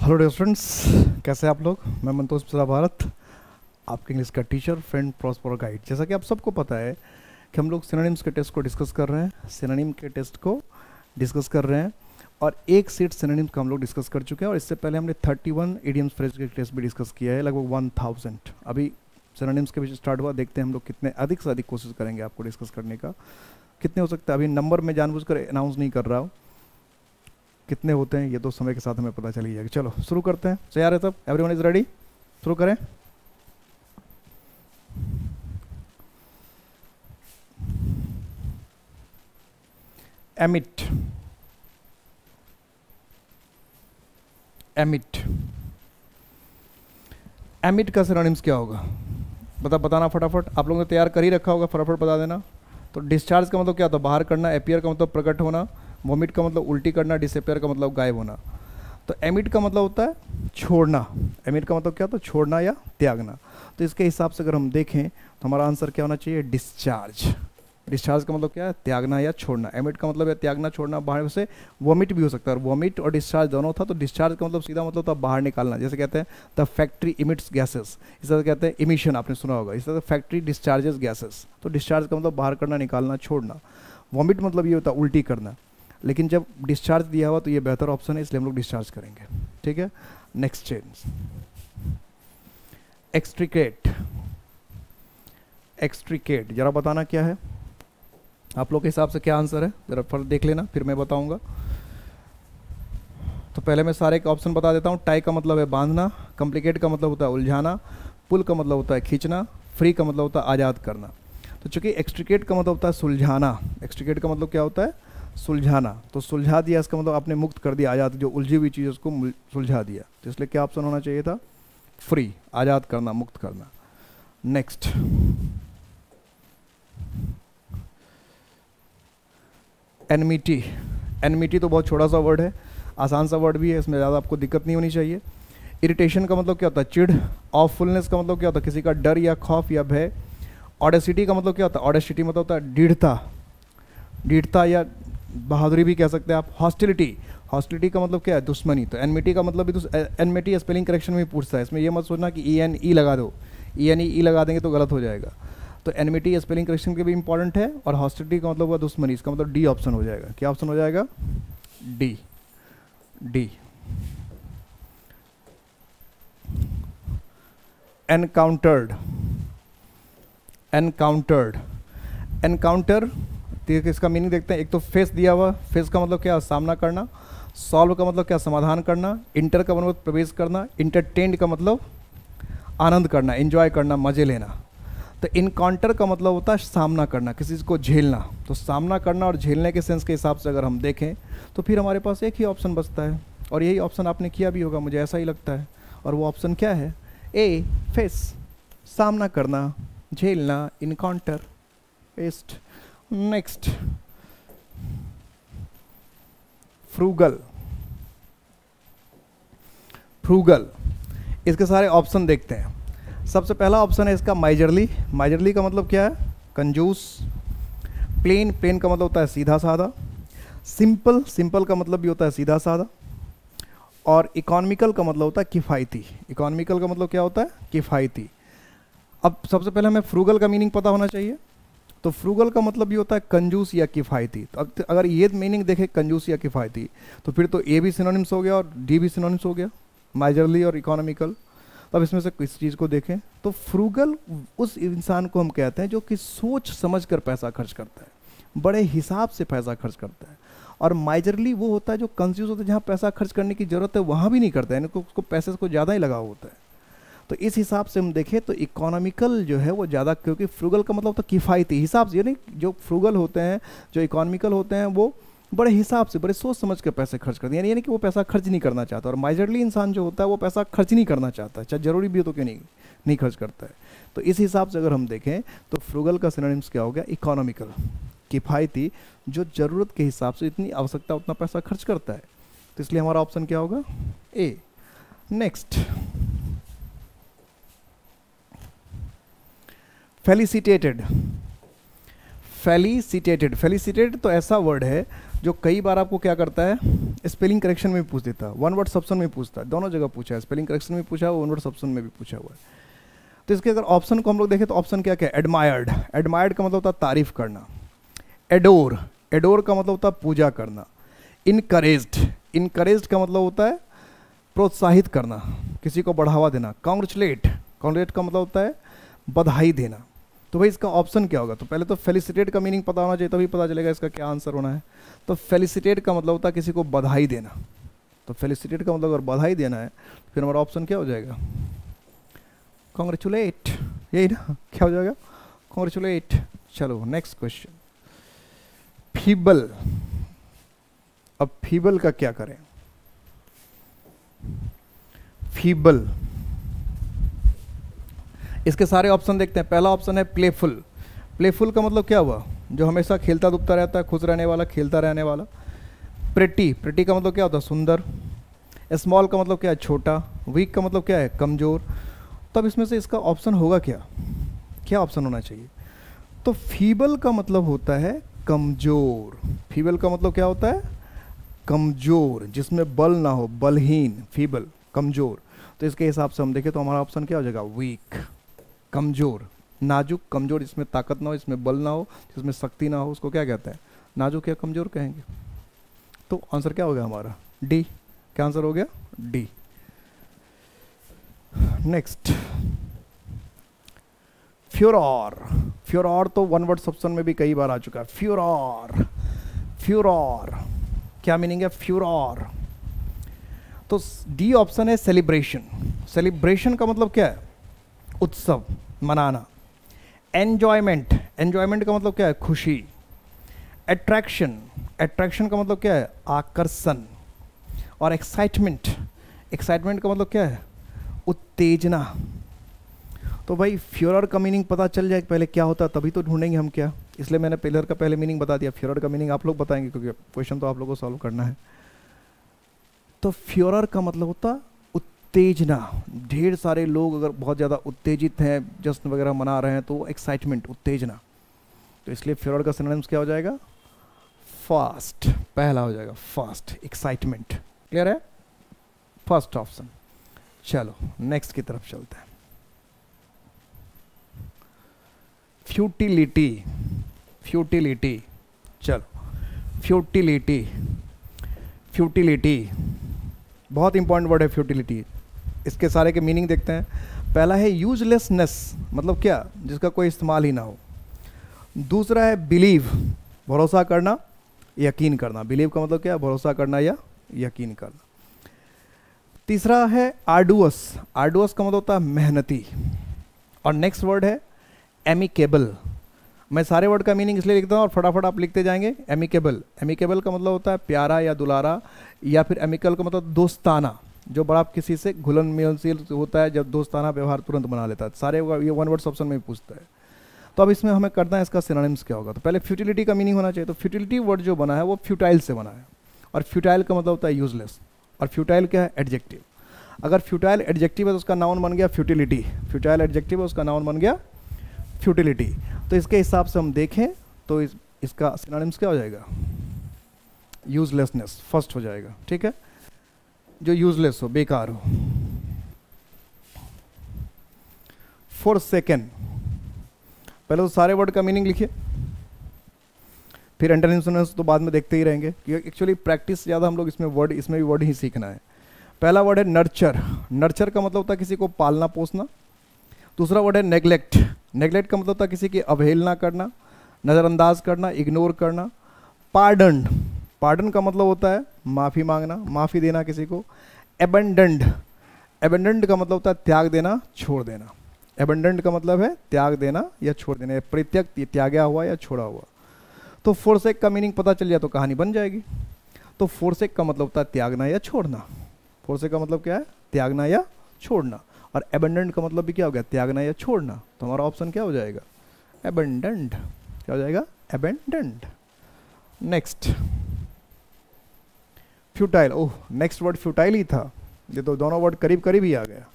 Hello dear students, कैसे हैं आप लोग। मैं मंतोष मिश्रा भारत, आपके इंग्लिश का टीचर, फ्रेंड, प्रॉस्पर गाइड। जैसा कि आप सबको पता है कि हम लोग सिनोनिम्स के टेस्ट को डिस्कस कर रहे हैं, सिनोनिम के टेस्ट को डिस्कस कर रहे हैं और एक सेट सिनोनिम्स का हम लोग डिस्कस कर चुके हैं। और इससे पहले हमने 31 इडियम्स फ्रेज के टेस्ट भी डिस्कस किया है, लगभग 1000। अभी सिनोनिम्स के बीच स्टार्ट हुआ, देखते हैं हम लोग कितने अधिक से अधिक कोशिश करेंगे आपको डिस्कस करने का। कितने हो सकते हैं अभी नंबर में जानबूझकर अनाउंस नहीं कर रहा हूँ, कितने होते हैं ये तो समय के साथ हमें पता चल ही जाएगा। चलो शुरू करते हैं। तैयार है सब? Everyone is ready? शुरू करें। एमिट, एमिट, एमिट का सिनोनिम्स क्या होगा? बताना फटाफट। आप लोगों ने तैयार कर ही रखा होगा, फटाफट बता देना। तो डिस्चार्ज का मतलब क्या होता है? बाहर करना। एपियर का मतलब प्रकट होना। वोमिट का मतलब उल्टी करना। डिसअपियर का मतलब गायब होना। तो एमिट का मतलब होता है छोड़ना। एमिट का मतलब क्या होता है? छोड़ना या त्यागना। तो इसके हिसाब से अगर हम देखें तो हमारा आंसर क्या होना चाहिए? डिस्चार्ज। डिस्चार्ज का मतलब क्या है? त्यागना या छोड़ना। एमिट का मतलब है त्यागना, छोड़ना। बाहर से वोमिट भी हो सकता है, वोमिट और डिस्चार्ज दोनों था। तो डिस्चार्ज का मतलब सीधा मतलब था बाहर निकालना। जैसे कहते हैं द फैक्ट्री इमिट्स गैसेस, इस तरह कहते हैं इमिशन, आपने सुना होगा। इस तरह फैक्ट्री डिस्चार्जेस गैसेस। तो डिस्चार्ज का मतलब बाहर करना, निकालना, छोड़ना। वोमिट मतलब ये होता है उल्टी करना, लेकिन जब डिस्चार्ज दिया हुआ तो ये बेहतर ऑप्शन है, इसलिए हम लोग डिस्चार्ज करेंगे। ठीक है, नेक्स्ट चेंज। एक्सट्रिकेट, एक्सट्रिकेट जरा बताना क्या है आप लोग के हिसाब से, क्या आंसर है? जरा फर्स्ट देख लेना, फिर मैं बताऊंगा। तो पहले मैं सारे के ऑप्शन बता देता हूँ। टाई का मतलब है बांधना। कॉम्प्लिकेट का मतलब होता है उलझाना। पुल का मतलब होता है खींचना। फ्री का मतलब होता है आज़ाद करना। तो चूंकि एक्सट्रिकेट का मतलब होता है सुलझाना, एक्सट्रिकेट का मतलब क्या होता है? सुलझाना। तो सुलझा दिया, इसका मतलब आपने मुक्त कर दिया, आज़ाद, जो उलझी हुई चीज़ उसको सुलझा दिया। तो इसलिए क्या ऑप्शन होना चाहिए था? फ्री, आज़ाद करना, मुक्त करना। Next, enmity. एनमिटी तो बहुत छोटा सा वर्ड है, आसान सा वर्ड भी है, इसमें ज़्यादा आपको दिक्कत नहीं होनी चाहिए। इरिटेशन का मतलब क्या होता है? चिढ़। ऑफुलनेस का मतलब क्या होता है? किसी का डर या खौफ या भय। ऑडेसिटी का मतलब क्या होता है? ऑडेसिटी मतलब होता है दृढ़ता, दृढ़ता या बहादुरी भी कह सकते हैं आप। हॉस्टिलिटी, हॉस्टिलिटी का मतलब क्या है? दुश्मनी। तो एनमिटी का मतलब भी एनमिटी स्पेलिंग करेक्शन में भी पूछता है, इसमें ये मत सोचना कि ENE लगा दो, ENE लगा देंगे तो गलत हो जाएगा। तो एनमिटी स्पेलिंग करेक्शन के भी इंपॉर्टेंट है। और हॉस्टिलिटी का मतलब हुआ दुश्मनी, इसका मतलब डी ऑप्शन हो जाएगा। क्या ऑप्शन हो जाएगा? D, D. Encountered, encountered, encounter इसका मीनिंग देखते हैं। एक तो फेस दिया हुआ, फेस का मतलब क्या? सामना करना। सॉल्व का मतलब क्या? समाधान करना। इंटर का मतलब प्रवेश करना। इंटरटेन्ड का मतलब आनंद करना, एंजॉय करना, मजे लेना। तो इनकाउंटर का मतलब होता है सामना करना, किसी चीज़ को झेलना। तो सामना करना और झेलने के सेंस के हिसाब से अगर हम देखें तो फिर हमारे पास एक ही ऑप्शन बचता है, और यही ऑप्शन आपने किया भी होगा, मुझे ऐसा ही लगता है। और वो ऑप्शन क्या है? ए, फेस, सामना करना, झेलना, encounter, paste. Next, frugal, frugal. इसके सारे ऑप्शन देखते हैं। सबसे पहला ऑप्शन है इसका माइजरली। माइजरली का मतलब क्या है? कंजूस। प्लेन, प्लेन का मतलब होता है सीधा साधा। सिंपल, सिंपल का मतलब भी होता है सीधा साधा। और इकोनॉमिकल का मतलब होता है किफ़ायती। इकोनॉमिकल का मतलब क्या होता है? किफ़ायती। अब सबसे पहले हमें फ्रूगल का मीनिंग पता होना चाहिए। तो फ्रूगल का मतलब ये होता है कंजूस या किफ़ायती। तो अब अगर ये मीनिंग देखें कंजूस या किफ़ायती, तो फिर तो ए भी सिनोनिम्स हो गया और डी भी सिनोनिम्स हो गया, माइजरली और इकोनॉमिकल। तो अब इसमें से किस चीज़ को देखें तो फ्रूगल उस इंसान को हम कहते हैं जो कि सोच समझ कर पैसा खर्च करता है, बड़े हिसाब से पैसा खर्च करता है। और माइजरली वो होता है जो कंजूस होता है, जहाँ पैसा खर्च करने की ज़रूरत है वहाँ भी नहीं करता है, यानी उसको पैसे को ज़्यादा ही लगा होता है। तो इस हिसाब से हम देखें तो इकोनॉमिकल जो है वो ज़्यादा, क्योंकि फ्रूगल का मतलब होता है किफ़ायती, हिसाब से। यानी जो फ्रूगल होते हैं, जो इकोनॉमिकल होते हैं, वो बड़े हिसाब से, बड़े सोच समझ कर पैसे खर्च करते हैं, यानी कि वो पैसा खर्च नहीं करना चाहता। और माइजरली इंसान जो होता है वो पैसा खर्च नहीं करना चाहता है, चाहे ज़रूरी भी हो तो क्यों नहीं खर्च करता है। तो इस हिसाब से अगर हम देखें तो फ्रूगल का सिनोनिम्स क्या हो गया? इकोनॉमिकल, किफ़ायती, जो ज़रूरत के हिसाब से इतनी आवश्यकता उतना पैसा खर्च करता है। तो इसलिए हमारा ऑप्शन क्या होगा? A. Next, felicitated. Felicitated, felicitated तो ऐसा वर्ड है जो कई बार आपको क्या करता है? स्पेलिंग करेक्शन में भी पूछ देता, वन वर्ड सब्शन में पूछता है, दोनों जगह पूछा है, स्पेलिंग करेक्शन में पूछा है, वन वर्ड सब्शन में भी पूछा हुआ है। तो इसके अगर ऑप्शन को हम लोग देखें तो ऑप्शन क्या क्या है, एडमायर्ड, एडमायर्ड का मतलब होता है तारीफ करना, एडोर, एडोर का मतलब होता है पूजा करना, इनकरेज्ड, इनकरेज्ड का मतलब होता है प्रोत्साहित करना, किसी को बढ़ावा देना, कॉन्ग्रेचुलेट, कॉन्ग्रेचुलेट का मतलब होता है बधाई देना। तो भाई इसका ऑप्शन क्या होगा, तो पहले तो फेलिसिटेट का मीनिंग पता होना चाहिए, तभी पता चलेगा इसका क्या आंसर होना है। तो फेलिसिटेट का मतलब होता है किसी को बधाई देना, तो फेलिसिटेट का मतलब अगर बधाई देना है तो फिर हमारा ऑप्शन क्या हो जाएगा, कॉन्ग्रेचुलेट, यही ना, क्या हो जाएगा, कॉन्ग्रेचुलेट। चलो नेक्स्ट क्वेश्चन, फीबल। अब फीबल का क्या करें, फीबल, इसके सारे ऑप्शन देखते हैं। पहला ऑप्शन है प्लेफुल, प्लेफुल का मतलब क्या हुआ, जो हमेशा खेलता धूपता रहता है, खुश रहने वाला, खेलता रहने वाला। प्रेटी, प्रेटी का मतलब क्या होता है, सुंदर। स्मॉल का मतलब क्या है, छोटा। वीक का मतलब क्या है, कमज़ोर। तब इसमें से इसका ऑप्शन होगा क्या, क्या ऑप्शन होना चाहिए, तो फीबल का मतलब होता है कमज़ोर। फीबल का मतलब क्या होता है, कमज़ोर, जिसमें बल ना हो, बलहीन, फीबल, कमज़ोर। तो इसके हिसाब से हम देखें तो हमारा ऑप्शन क्या हो जाएगा, वीक, कमज़ोर, नाजुक, कमज़ोर, जिसमें ताकत ना हो, इसमें बल ना हो, जिसमें शक्ति ना हो, उसको क्या कहते हैं, नाजुक या कमज़ोर कहेंगे। तो आंसर क्या हो गया हमारा, डी। क्या आंसर हो गया, डी। नेक्स्ट, फ्योरॉर, फ्योरॉर तो वन वर्ड सब्शन में भी कई बार आ चुका है। फ्योरॉर, फ्योरॉर क्या मीनिंग है, फ्योरॉर, तो डी ऑप्शन है सेलिब्रेशन। सेलिब्रेशन का मतलब क्या है, उत्सव, मनाना। एन्जॉयमेंट, एन्जॉयमेंट का मतलब क्या है, खुशी। एट्रैक्शन, एट्रैक्शन का मतलब क्या है, आकर्षण। और एक्साइटमेंट, एक्साइटमेंट का मतलब क्या है, उत्तेजना। तो भाई फ्योरर का मीनिंग पता चल जाए पहले क्या होता है, तभी तो ढूंढेंगे हम क्या, इसलिए मैंने पिलर का पहले मीनिंग बता दिया, फ्योरर का मीनिंग आप लोग बताएंगे क्योंकि क्वेश्चन तो आप लोगों को सॉल्व करना है। तो फ्योरर का मतलब होता उत्तेजना, ढेर सारे लोग अगर बहुत ज़्यादा उत्तेजित हैं, जश्न वगैरह मना रहे हैं, तो एक्साइटमेंट, उत्तेजना। तो इसलिए फ्योरर का सिनोनिम्स क्या हो जाएगा, फास्ट, पहला हो जाएगा फास्ट, एक्साइटमेंट। क्लियर है, फर्स्ट ऑप्शन। चलो नेक्स्ट की तरफ चलते हैं, फ्यूटिलिटी, फ्यूटिलिटी। चलो फ्यूटिलिटी, फ्यूटिलिटी बहुत इंपॉर्टेंट वर्ड है फ्यूटिलिटी। इसके सारे के मीनिंग देखते हैं। पहला है यूजलेसनेस, मतलब क्या, जिसका कोई इस्तेमाल ही ना हो। दूसरा है बिलीव, भरोसा करना, यकीन करना। बिलीव का मतलब क्या है, भरोसा करना या यकीन करना। तीसरा है आर्डुअस, आर्डुअस का मतलब होता है मेहनती। और नेक्स्ट वर्ड है एमिकेबल। मैं सारे वर्ड का मीनिंग इसलिए लिखता हूँ और फटाफट आप लिखते जाएंगे। एमिकेबल, एमिकेबल का मतलब होता है प्यारा या दुलारा, या फिर एमिकल का मतलब दोस्ताना, जो बड़ा किसी से घुलन मिलनशील होता है, जब दोस्ताना व्यवहार तुरंत बना लेता है। सारे ये वन वर्ड ऑप्शन में पूछता है। तो अब इसमें हमें करना है इसका सिनोनिम्स क्या होगा। तो पहले फ्यूटिलिटी का मीनिंग होना चाहिए। तो फ्यूटिलिटी वर्ड जो बना है वो फ्यूटाइल से बना है, और फ्यूटाइल का मतलब होता है यूजलेस। और फ्यूटाइल क्या है, एडजेक्टिव। अगर फ्यूटाइल एडजेक्टिव है तो उसका नाउन बन गया फ्यूटिलिटी। फ्यूटाइल एडजेक्टिव है, उसका नाउन बन गया फ्यूटिलिटी। तो इसके हिसाब से हम देखें तो इसका सिनोनिम्स क्या हो जाएगा, यूजलेसनेस, फर्स्ट हो जाएगा। ठीक है, जो यूजलेस हो, बेकार हो। फॉर सेकेंड, पहले तो सारे वर्ड का मीनिंग लिखिए, फिर एंटोनिम्स तो बाद में देखते ही रहेंगे, क्योंकि एक्चुअली प्रैक्टिस ज़्यादा हम लोग इसमें भी वर्ड ही सीखना है। पहला वर्ड है नर्चर, नर्चर का मतलब होता है किसी को पालना पोसना। दूसरा वर्ड है नेग्लेक्ट, नेग्लेक्ट का मतलब होता है किसी की अवहेलना करना, नज़रअंदाज करना, इग्नोर करना। पार्डन, पार्डन का मतलब होता है माफ़ी मांगना, माफ़ी देना किसी को। एबेंडेंड, एबेंडेंड का मतलब होता है त्याग देना, छोड़ देना। एबेंडेंड का मतलब है त्याग देना या छोड़ देना, परित्यक्त, त्यागा हुआ या छोड़ा हुआ। तो फोरसेक का मीनिंग पता चल जाए तो कहानी बन जाएगी। तो फोरसेक का मतलब होता है त्यागना या छोड़ना। फोरसेक का मतलब क्या है, त्यागना या छोड़ना। और एबेंडेंट का मतलब भी क्या हो गया, त्यागना या छोड़ना। तो हमारा ऑप्शन क्या हो जाएगा, एबेंडेंट। क्या हो जाएगा, abundant. Next, futile. Oh, next word futile ही था, ये तो दोनों वर्ड करीब करीब ही आ गया।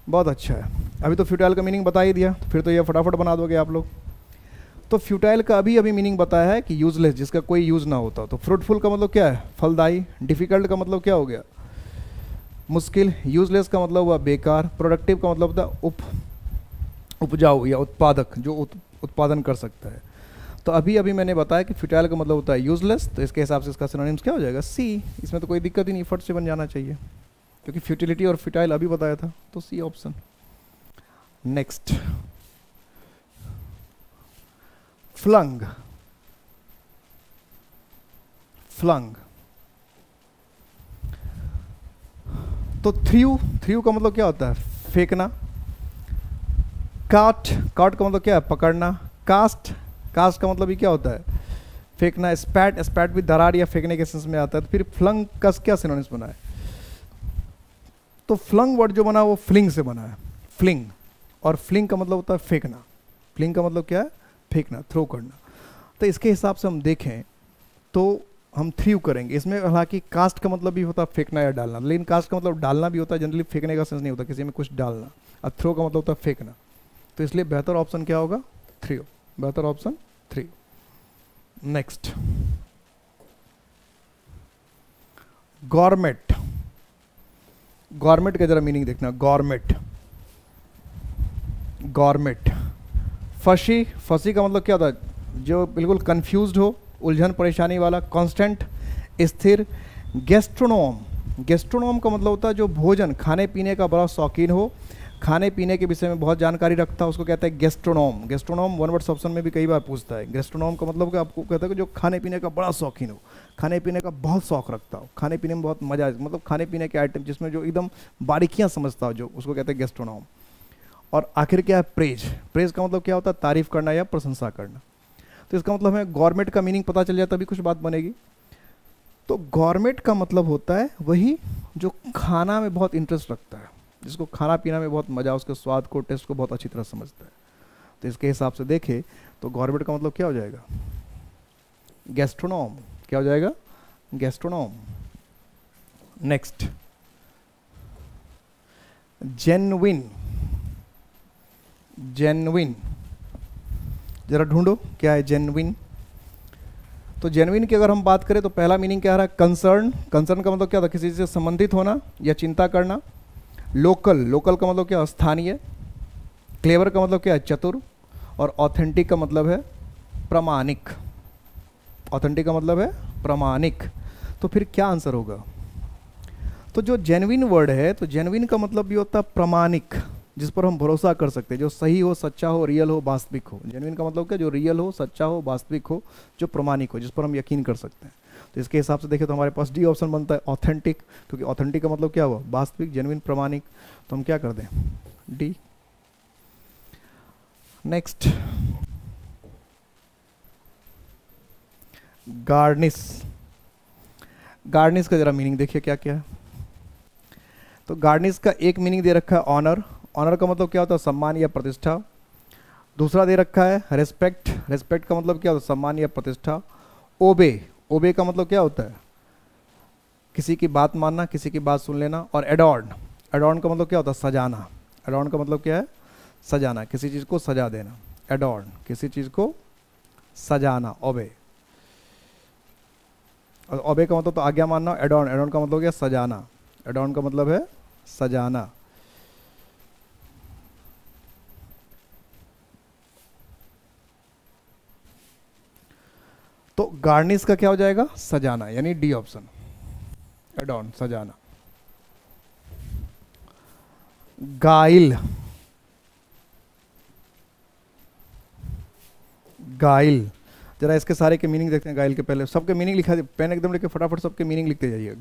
बहुत अच्छा है, अभी तो फ्यूटाइल का मीनिंग बता ही दिया, फिर तो ये फटाफट बना दोगे आप लोग। तो फ्यूटाइल का अभी अभी मीनिंग बताया है कि यूजलेस, जिसका कोई यूज ना होता। तो फ्रूटफुल का मतलब क्या है? फलदायी। डिफिकल्ट का मतलब क्या हो गया? मुश्किल। यूजलेस का मतलब हुआ बेकार। प्रोडक्टिव का मतलब होता है उपजाऊ या उत्पादक, जो उत्पादन कर सकता है। तो अभी अभी मैंने बताया कि फ्यूटाइल का मतलब होता है यूजलेस, तो इसके हिसाब से इसका सिनोनिम्स क्या हो जाएगा? सी। इसमें तो कोई दिक्कत ही नहीं, फट से बन जाना चाहिए, क्योंकि फ्यूटिलिटी और फ्यूटाइल अभी बताया था, तो C option. Next, flung. Flung तो थ्रू का मतलब क्या होता है? फेंकना। काट का मतलब क्या है? पकड़ना। कास्ट का मतलब भी क्या होता है? फेंकना। स्पैट भी दरार या फेंकने के सेंस में आता है। तो फिर फ्लंग का क्या सिनोनिम्स बना है? तो फ्लंग वर्ड जो बना वो फ्लिंग से बना है, फ्लिंग। और फ्लिंग का मतलब होता है फेंकना। फ्लिंग का मतलब क्या है? फेंकना, थ्रो करना। तो इसके हिसाब से हम देखें तो हम थ्रू करेंगे इसमें। हालांकि कास्ट का मतलब भी होता है फेंकना या डालना, लेकिन कास्ट का मतलब डालना भी होता है, जनरली फेंकने का सेंस नहीं होता किसी में कुछ डालना। और थ्रो का मतलब होता है फेंकना। तो इसलिए बेहतर ऑप्शन क्या होगा? थ्रू। बेहतर option through. Next, gourmet. Gourmet का जरा मीनिंग देखना। गॉर्मेट फसी का मतलब क्या होता है? जो बिल्कुल कंफ्यूज्ड हो, उलझन परेशानी वाला। कांस्टेंट, स्थिर। गेस्ट्रोनोम का मतलब होता है जो भोजन खाने पीने का बड़ा शौकीन हो, खाने पीने के विषय में बहुत जानकारी रखता है, उसको कहते हैं गेस्ट्रोनोम वन वर्ड्स ऑप्शन में भी कई बार पूछता है। गेस्ट्रोनोम का मतलब क्या आपको कहता है कि जो खाने पीने का बड़ा शौकीन हो, खाने पीने का बहुत शौक रखता हो, खाने पीने में बहुत मजा, मतलब खाने पीने के आइटम जिसमें जो एकदम बारीकियां समझता हो, जो उसको कहते हैं गेस्ट्रोनोम। और आखिर क्या है? प्रेज का मतलब क्या होता है? तारीफ करना या प्रशंसा करना। तो इसका मतलब है गवर्नमेंट का मीनिंग पता चल जाए तभी कुछ बात बनेगी। तो गवर्नमेंट का मतलब होता है वही जो खाना में बहुत इंटरेस्ट रखता है, जिसको खाना पीना में बहुत मजा, उसके स्वाद को, टेस्ट को बहुत अच्छी तरह समझता है। तो इसके हिसाब से देखें तो गवर्नमेंट का मतलब क्या हो जाएगा? गैस्ट्रोनोम। क्या हो जाएगा? गैस्ट्रोनोम। Next, genuine. जरा ढूंढो क्या है जेन्युइन। तो जेन्युइन की अगर हम बात करें तो पहला मीनिंग क्या आ रहा है? कंसर्न का मतलब क्या होता है? किसी से संबंधित होना या चिंता करना। लोकल का मतलब क्या है? स्थानीय। क्लेवर का मतलब क्या है? चतुर। और ऑथेंटिक का मतलब है प्रामाणिक। ऑथेंटिक का मतलब है प्रामाणिक। तो फिर क्या आंसर होगा? तो जो जेन्युइन वर्ड है, तो जेन्युइन का मतलब भी होता है प्रामाणिक, जिस पर हम भरोसा कर सकते हैं, जो सही हो, सच्चा हो, रियल हो, वास्तविक हो। जेन्युइन का मतलब क्या? जो रियल हो, सच्चा हो, वास्तविक हो, जो प्रामाणिक हो, जिस पर हम यकीन कर सकते हैं। तो इसके हिसाब से देखें तो हमारे पास डी ऑप्शन बनता है, ऑथेंटिक, क्योंकि ऑथेंटिक का मतलब क्या हुआ? वास्तविक, जेन्युइन, प्रामाणिक। तो हम क्या कर दें? डी। नेक्स्ट, गार्निश का जरा मीनिंग देखिए क्या क्या है। तो गार्निश का एक मीनिंग दे रखा है ऑनर का मतलब क्या होता है? सम्मान या प्रतिष्ठा। दूसरा दे रखा है रेस्पेक्ट का मतलब क्या होता है? सम्मान या प्रतिष्ठा। ओबे का मतलब क्या होता है? किसी की बात मानना, किसी की बात सुन लेना। और एडॉर्न का मतलब क्या होता है? सजाना। एडॉर्न का मतलब क्या है? सजाना, किसी चीज़ को सजा देना। एडॉर्न, किसी चीज़ को सजाना। ओबे का मतलब तो आज्ञा मानना। एडॉर्न का मतलब क्या? सजाना। एडॉर्न का मतलब है सजाना। तो गार्निश का क्या हो जाएगा? सजाना, यानी डी ऑप्शन, एडॉर्न, सजाना। गाइल जरा इसके सारे के मीनिंग देखते हैं। गाइल के पहले सबके मीनिंग लिखा, पेन एकदम लेके फटाफट सबके मीनिंग लिखते जाइए।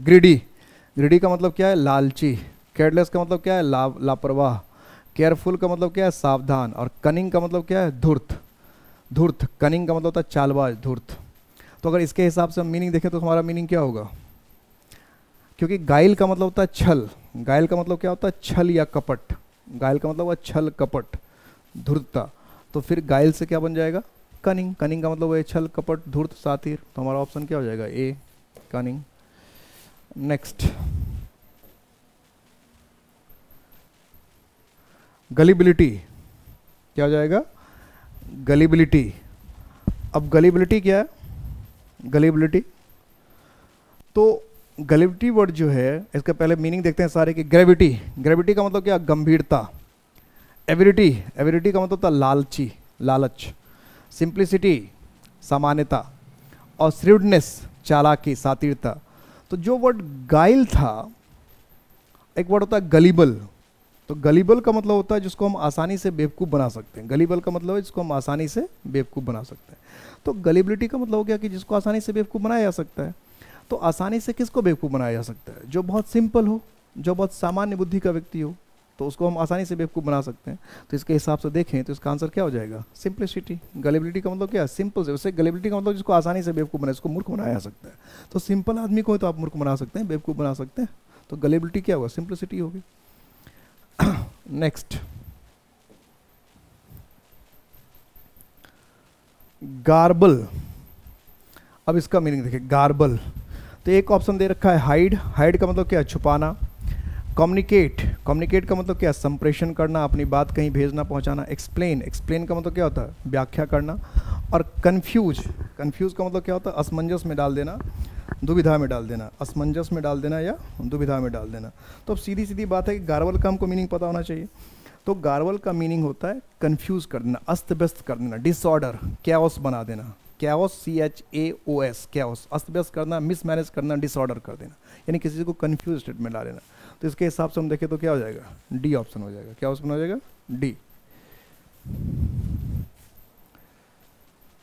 ग्रीडी का मतलब क्या है? लालची। केयरलेस का मतलब क्या है? लापरवाह। केयरफुल का मतलब क्या है? सावधान। और कनिंग का मतलब क्या है? धूर्त। कनिंग का मतलब होता है चालबाज, धूर्त। तो अगर इसके हिसाब से हम मीनिंग देखें तो हमारा मीनिंग क्या होगा? क्योंकि गाइल का मतलब होता है छल। गाइल का मतलब क्या होता है? छल या कपट। गाइल का मतलब हुआ छल, कपट, धूर्तता। तो फिर गाइल से क्या बन जाएगा? कनिंग का मतलब है छल, कपट, धूर्त, सातिर। तो हमारा ऑप्शन क्या हो जाएगा? ए, कनिंग। नेक्स्ट, गलिबिलिटी। क्या हो जाएगा? गलिबिलिटी। अब गलिबिलिटी क्या है? गलिबिलिटी, तो गलिबिलिटी वर्ड जो है इसका पहले मीनिंग देखते हैं सारे की। ग्रेविटी, ग्रेविटी का मतलब क्या? गंभीरता। एविडिटी, एविडिटी का मतलब होता लालची, लालच। सिंप्लिसिटी, सामान्यता। और श्रीवडनेस, चालाकी, सातिरता। तो जो वर्ड गाइल था, एक वर्ड होता है गलीबल। तो गलीबल का मतलब होता है जिसको हम आसानी से बेवकूफ़ बना सकते हैं। गलीबल का मतलब है जिसको हम आसानी से बेवकूफ़ बना सकते हैं। तो गलीबिलिटी का मतलब हो गया कि जिसको आसानी से बेवकूफ़ बनाया जा सकता है। तो आसानी से किसको बेवकूफ़ बनाया जा सकता है? जो बहुत सिंपल हो, जो बहुत सामान्य बुद्धि का व्यक्ति हो, तो उसको हम आसानी से बेवकूफ़ बना सकते हैं। तो इसके हिसाब से देखें तो इसका आंसर क्या हो जाएगा? सिंप्लिसिटी। गलिबिलिटी का मतलब क्या है? सिंपल से। वैसे गलिबिलिटी का मतलब जिसको आसानी से बेवकूफ़ बनाए, इसको मूर्ख बनाया जा सकता है। तो सिंपल आदमी को तो आप मूर्ख बना सकते हैं, बेवकूफ़ बना सकते हैं। तो गलिबिलिटी क्या होगा? सिंप्लिसिटी होगी। नेक्स्ट, गार्बल। अब इसका मीनिंग देखिए, गार्बल। तो एक ऑप्शन दे रखा है हाइड। हाइड का मतलब क्या है? छुपाना। कम्युनिकेट, कम्युनिकेट का मतलब क्या है? संप्रेषण करना, अपनी बात कहीं भेजना, पहुंचाना। एक्सप्लेन, एक्सप्लेन का मतलब क्या होता है? व्याख्या करना। और कंफ्यूज, कंफ्यूज का मतलब क्या होता है? असमंजस में डाल देना, दुविधा में डाल देना। असमंजस में डाल देना या दुविधा में डाल देना। तो अब सीधी सीधी बात है कि गार्बल का हमको मीनिंग पता होना चाहिए। तो गार्बल का मीनिंग होता है कंफ्यूज कर देना, अस्त व्यस्त कर देना, डिसऑर्डर, कैओस बना देना। कैओस, CHAOS, कैओस, अस्त व्यस्त करना, मिसमैनेज करना, डिसऑर्डर कर देना, यानी किसी को कंफ्यूज स्टेट में ला देना। तो इसके हिसाब से हम देखें तो क्या हो जाएगा? डी ऑप्शन हो जाएगा। क्या ऑप्शन हो जाएगा? डी।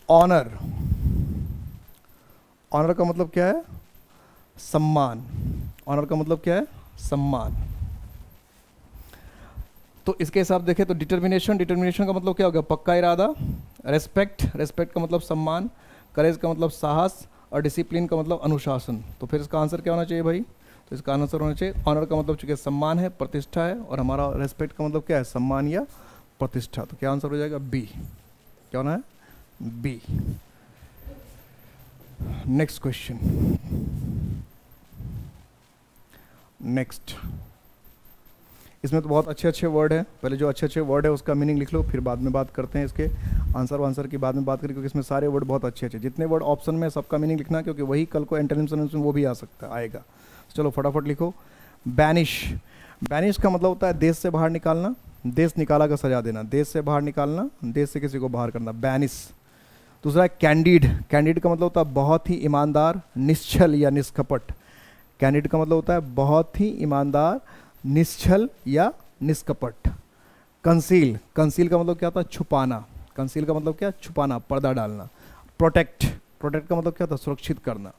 ऑनर, ऑनर का मतलब क्या है? सम्मान। ऑनर का मतलब क्या है? सम्मान। तो इसके हिसाब देखें तो डिटर्मिनेशन, डिटर्मिनेशन का मतलब क्या हो गया? पक्का इरादा। रेस्पेक्ट, रेस्पेक्ट का मतलब सम्मान। करेज का मतलब साहस। और डिसिप्लिन का मतलब अनुशासन। तो फिर इसका आंसर क्या होना चाहिए भाई? तो इसका आंसर होना चाहिए, ऑनर का मतलब चूंकि सम्मान है, प्रतिष्ठा है, और हमारा रेस्पेक्ट का मतलब क्या है? सम्मान या प्रतिष्ठा। तो क्या आंसर हो जाएगा? बी। क्या होना है? बी। Next question. नेक्स्ट, इसमें तो बहुत अच्छे अच्छे वर्ड हैं। पहले जो अच्छे अच्छे वर्ड है उसका मीनिंग लिख लो, फिर बाद में बात करते हैं इसके आंसर वांसर की बाद में बात करें, क्योंकि इसमें सारे वर्ड बहुत अच्छे अच्छे। जितने वर्ड ऑप्शन में सबका मीनिंग लिखना, क्योंकि वही कल को एंटोनिम्स में वो भी आ सकता है, आएगा। चलो फटाफट लिखो। बैनिश, बैनिश का मतलब होता है देश से बाहर निकालना, देश निकाला का सजा देना, देश से बाहर निकालना, देश से किसी को बाहर करना, बैनिश। दूसरा है कैंडिड, कैंडिड का मतलब होता है बहुत ही ईमानदार, निश्चल या निष्कपट। कैंडिड का मतलब होता है बहुत ही ईमानदार, निश्चल या निष्कपट। कंसील, कंसील का मतलब क्या होता है? छुपाना। कंसील का मतलब क्या? छुपाना, पर्दा डालना। प्रोटेक्ट, प्रोटेक्ट का मतलब क्या होता है? सुरक्षित करना।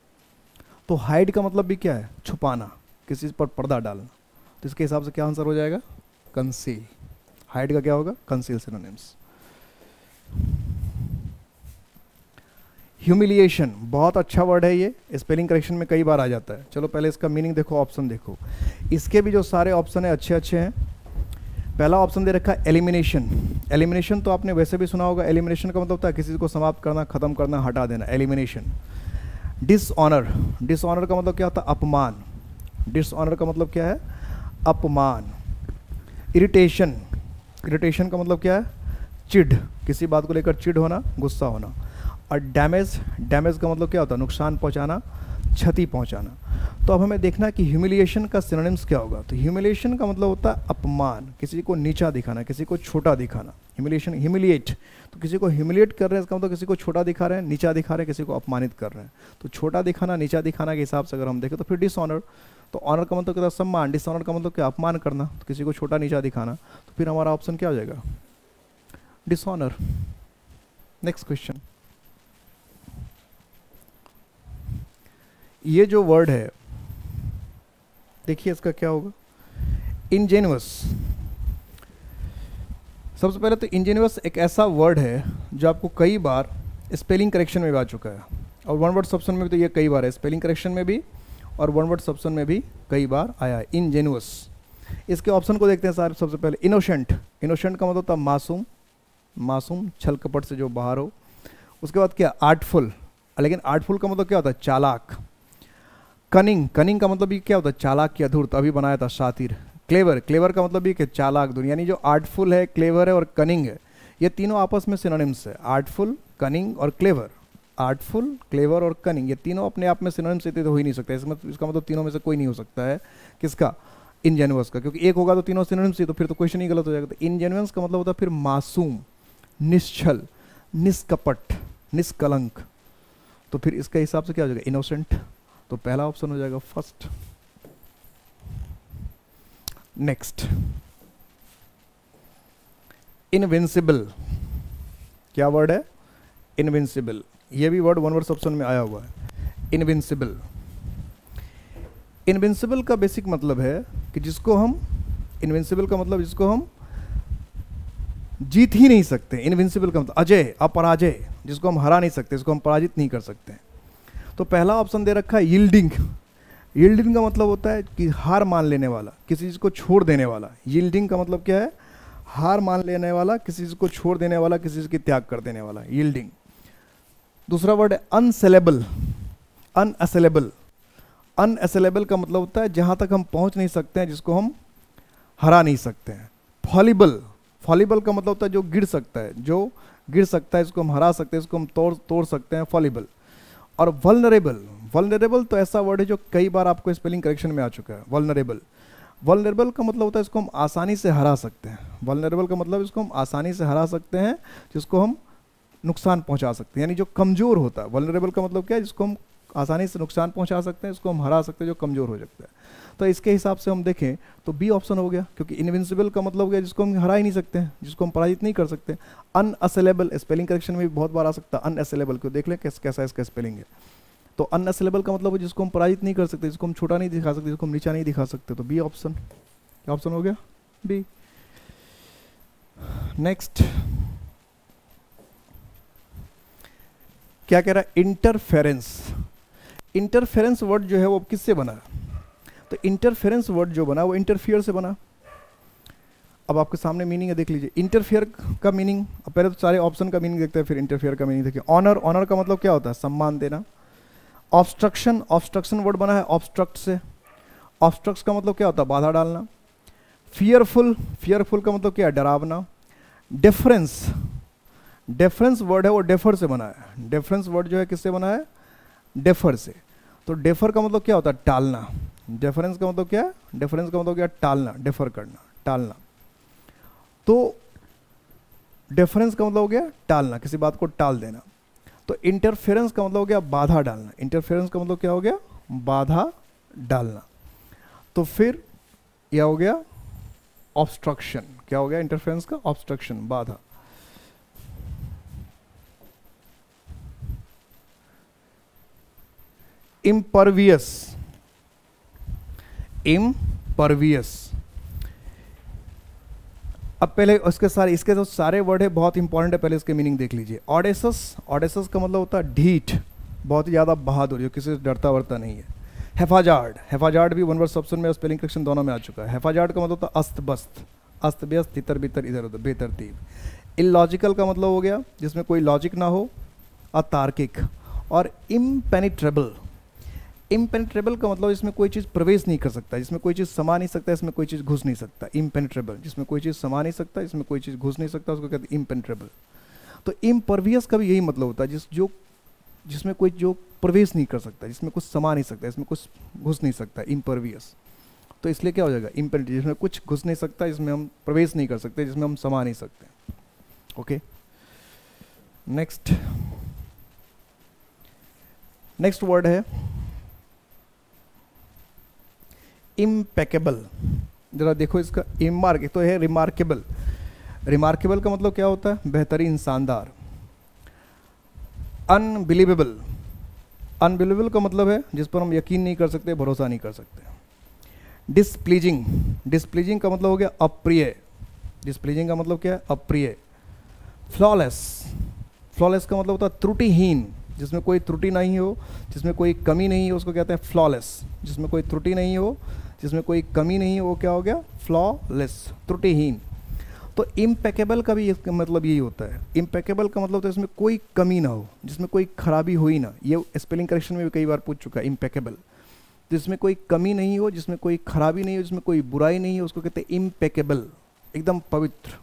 तो हाइड का मतलब भी क्या है? छुपाना, किसी पर पर्दा डालना। तो इसके हिसाब से क्या आंसर हो जाएगा? कंसील। हाइड का क्या होगा? Conceal synonyms. ह्यूमिलिएशन, बहुत अच्छा वर्ड है ये, स्पेलिंग करेक्शन में कई बार आ जाता है। चलो पहले इसका मीनिंग देखो, ऑप्शन देखो। इसके भी जो सारे ऑप्शन है अच्छे अच्छे हैं। पहला ऑप्शन दे रखा है एलिमिनेशन। एलिमिनेशन तो आपने वैसे भी सुना होगा। एलिमिनेशन का मतलब होता है किसी को समाप्त करना, खत्म करना, हटा देना, एलिमिनेशन। डिसऑनर, डिसऑनर का मतलब क्या होता है? अपमान। डिसऑनर का मतलब क्या है? अपमान। इरिटेशन, इरिटेशन का मतलब क्या है? चिढ़, किसी बात को लेकर चिढ़ होना, गुस्सा होना। और डैमेज, डैमेज का मतलब क्या होता है? नुकसान पहुंचाना, क्षति पहुंचाना। तो अब हमें देखना है कि ह्यूमिलिएशन का सिनोनिम्स क्या होगा। तो ह्यूमिलिएशन का मतलब होता है अपमान, किसी को नीचा दिखाना, किसी को छोटा दिखाना। ह्यूमिलिएशन, ह्यूमिलिएट, तो किसी को ह्यूमिलिएट कर रहे हैं, इसका मतलब किसी को छोटा दिखा रहे हैं, नीचा दिखा रहे हैं, किसी को अपमानित कर रहे हैं। तो छोटा दिखाना, नीचा दिखाना के हिसाब से अगर हम देखें तो फिर डिसऑनर। तो ऑनर का मतलब क्या होता है? सम्मान। डिसऑनर का मतलब क्या? अपमान करना, तो किसी को छोटा नीचा दिखाना। तो फिर हमारा ऑप्शन क्या हो जाएगा? डिसऑनर। Next question. ये जो वर्ड है देखिए इसका क्या होगा? इंजेन्युअस। सबसे पहले तो इंजेन्युअस एक ऐसा वर्ड है जो आपको कई बार स्पेलिंग करेक्शन में भी आ चुका है, और वन वर्ड सब्शन में भी तो ये कई बार है, स्पेलिंग करेक्शन में भी और वन वर्ड सब्शन में भी कई बार आया है। इंजेन्युअस। इसके ऑप्शन को देखते हैं सारे। सबसे पहले इनोसेंट, इनोसेंट का मतलब होता है मासूम, मासूम, छल कपट से जो बाहर हो। उसके बाद क्या? आर्टफुल, लेकिन आर्टफुल का मतलब क्या होता है? चालाक। कनिंग, कनिंग का मतलब भी क्या होता है? चालाक या धूर्त, अभी बनाया था शातिर। क्लेवर, क्लेवर का मतलब भी कि चालाक दुनिया, यानी जो आर्टफुल है, क्लेवर है और कनिंग है, ये तीनों आपस में सिनोनिम्स है। आर्टफुल, कनिंग और क्लेवर, आर्टफुल, क्लेवर और कनिंग, ये तीनों अपने आप में सिनोनिम से तो हो ही नहीं सकते। इसका मतलब तीनों में से कोई नहीं हो सकता है किसका, इनजेन्युअस का, क्योंकि एक होगा तो तीनों सिनोनिम से, तो फिर तो क्वेश्चन ही गलत हो जाएगा। तो इनजेन्युअस का मतलब होता है फिर मासूम, निश्चल, निष्कपट, निष्कलंक। तो फिर इसके हिसाब से क्या हो जाएगा, इनोसेंट। तो पहला ऑप्शन हो जाएगा फर्स्ट। नेक्स्ट, इनविंसिबल, क्या वर्ड है, इनविंसिबल। ये भी वर्ड वन वर्ड ऑप्शन में आया हुआ है, इनविंसिबल। इनविंसिबल का बेसिक मतलब है कि जिसको हम, इनविंसिबल का मतलब जिसको हम जीत ही नहीं सकते। इनविंसिबल का मतलब अजय, अपराजय, जिसको हम हरा नहीं सकते, जिसको हम पराजित नहीं कर सकते। तो पहला ऑप्शन दे रखा है यील्डिंग। यील्डिंग का मतलब होता है कि हार मान लेने वाला, किसी चीज़ को छोड़ देने वाला। यील्डिंग का मतलब क्या है, हार मान लेने वाला, किसी चीज़ को छोड़ देने वाला, किसी चीज़ की त्याग कर देने वाला, यील्डिंग। दूसरा वर्ड है अनसेलेबल, अनअसेलेबल। अनअसेलेबल का मतलब होता है जहाँ तक हम पहुँच नहीं सकते हैं, जिसको हम हरा नहीं सकते हैं। फॉलिबल, फॉलिबल का मतलब होता है जो गिर सकता है, जो गिर सकता है, इसको हम हरा सकते हैं, इसको हम तोड़ सकते हैं, फॉलिबल। और वल्नरेबल, वल्नरेबल तो ऐसा वर्ड है जो कई बार आपको स्पेलिंग करेक्शन में आ चुका है। वल्नरेबल, वल्नरेबल का मतलब होता है इसको हम आसानी से हरा सकते हैं। वल्नरेबल का मतलब इसको हम आसानी से हरा सकते हैं, जिसको हम नुकसान पहुंचा सकते हैं, यानी जो कमज़ोर होता है। वल्नरेबल का मतलब क्या है, जिसको हम आसानी से नुकसान पहुंचा सकते हैं, इसको हम हरा सकते हैं, जो कमज़ोर हो सकता है। तो इसके हिसाब से हम देखें तो बी ऑप्शन हो गया, क्योंकि इनविंसिबल का मतलब हो गया जिसको हम हरा ही नहीं सकते हैं, जिसको हम पराजित नहीं कर सकते। अनअसेलेबल, स्पेलिंग करेक्शन में भी बहुत बार आ सकता है अनअसेलेबल को, देख लें कैसा इसका स्पेलिंग है। तो अनअसेलेबल का मतलब है जिसको हम पराजित नहीं कर सकते, जिसको हम छोटा नहीं दिखा सकते, जिसको हम नीचा नहीं दिखा सकते। तो बी ऑप्शन, क्या ऑप्शन हो गया, बी। नेक्स्ट, क्या कह रहा है, इंटरफेरेंस। इंटरफेरेंस वर्ड जो है वो किससे बना, तो इंटरफेरेंस वर्ड जो बना वो इंटरफियर से बना। अब आपके सामने मीनिंग है, देख लीजिए। इंटरफियर का मीनिंग, अब पहले तो सारे ऑप्शन का मीनिंग देखते हैं, फिर इंटरफियर का मीनिंग देखिए। ऑनर, ऑनर का मतलब क्या होता है, सम्मान देना। ऑब्स्ट्रक्शन, ऑब्स्ट्रक्शन वर्ड बना है ऑब्स्ट्रक्ट से। ऑब्स्ट्रक्ट का मतलब क्या होता है, बाधा डालना। फियरफुल, फियरफुल का मतलब क्या है, डरावना। डिफरेंस, डिफरेंस वर्ड है वो डेफर से बना है। डिफरेंस वर्ड जो है किससे बना है, डेफर से। तो डेफर का मतलब क्या होता है, टालना। डिफरेंस का मतलब क्या है, डिफरेंस का मतलब क्या है, टालना, डेफर करना, टालना। तो डिफरेंस का मतलब हो गया टालना, किसी बात को टाल देना। तो इंटरफेरेंस का मतलब हो गया बाधा डालना। इंटरफेरेंस का मतलब क्या हो गया, बाधा डालना। तो फिर यह हो गया ऑब्स्ट्रक्शन। क्या हो गया इंटरफेरेंस का, ऑब्स्ट्रक्शन, बाधा। Impervious, impervious. अब पहले उसके सारे, इसके जो सारे वर्ड है बहुत इंपॉर्टेंट है, पहले इसके मीनिंग देख लीजिए। ऑडेसस, ऑडेसस का मतलब होता है ढीठ, बहुत ही ज़्यादा बहादुर, जो किसी से डरता वरता नहीं है। हेफाजार्ड, हेफाजार्ड भी वन वर्ड ऑप्शन में, स्पेलिंग करेक्शन दोनों में आ चुका है। हेफाजार्ड का मतलब होता है अस्त बस्त, अस्त व्यस्त, तितर बितर, इधर उधर, बेतरतीब। इलॉजिकल का मतलब हो गया जिसमें कोई लॉजिक ना हो, अतार्किक। और इम्पेनिट्रेबल, इम्पेनिट्रेबल का मतलब इसमें कोई चीज़ प्रवेश नहीं कर सकता, जिसमें कोई चीज़ समा नहीं सकता, इसमें कोई चीज़ घुस नहीं सकता। इम्पेनिट्रेबल, जिसमें कोई चीज़ समा नहीं सकता, इसमें कोई चीज़ घुस नहीं सकता, उसको कहते हैं इम्पेनिट्रेबल। तो इम्परवियस का भी यही मतलब होता है, जिसमें कोई जो प्रवेश नहीं कर सकता, जिसमें कुछ समा नहीं सकता, इसमें कुछ घुस नहीं सकता, इम्परवियस। तो इसलिए क्या हो जाएगा, इम्पेनिट्रेबल, जिसमें कुछ घुस नहीं सकता, जिसमें हम प्रवेश नहीं कर सकते, जिसमें हम समा नहीं सकते। ओके, नेक्स्ट, नेक्स्ट वर्ड है इम्पेकेबल। जरा देखो इसका, इमार्क तो है रिमार्केबल। रिमार्केबल का मतलब क्या होता है, बेहतरीन, शानदार। अनबिलीवेबल, अनबिलीवेबल का मतलब है जिस पर हम यकीन नहीं कर सकते, भरोसा नहीं कर सकते। डिसप्लीजिंग, डिसप्लीजिंग का मतलब हो गया अप्रिय। डिसप्लीजिंग का मतलब क्या है, अप्रिय। फ्लॉलेस, फ्लॉलेस का मतलब होता है त्रुटिहीन, जिसमें कोई त्रुटि नहीं हो, जिसमें कोई कमी नहीं हो, उसको कहते हैं फ्लॉलेस। जिसमें कोई त्रुटि नहीं हो, जिसमें कोई कमी नहीं हो, वो क्या हो गया, फ्लॉलेस, त्रुटिहीन। तो इम्पेकेबल का भी इसका मतलब यही होता है। इम्पेकेबल का मतलब होता है इसमें कोई कमी ना हो, जिसमें कोई खराबी हो ही ना। ये स्पेलिंग करेक्शन में भी कई बार पूछ चुका है, इम्पेकेबल, जिसमें कोई कमी नहीं हो, जिसमें कोई खराबी नहीं हो, जिसमें कोई बुराई नहीं हो, उसको कहते हैं इम्पेकेबल, एकदम पवित्र,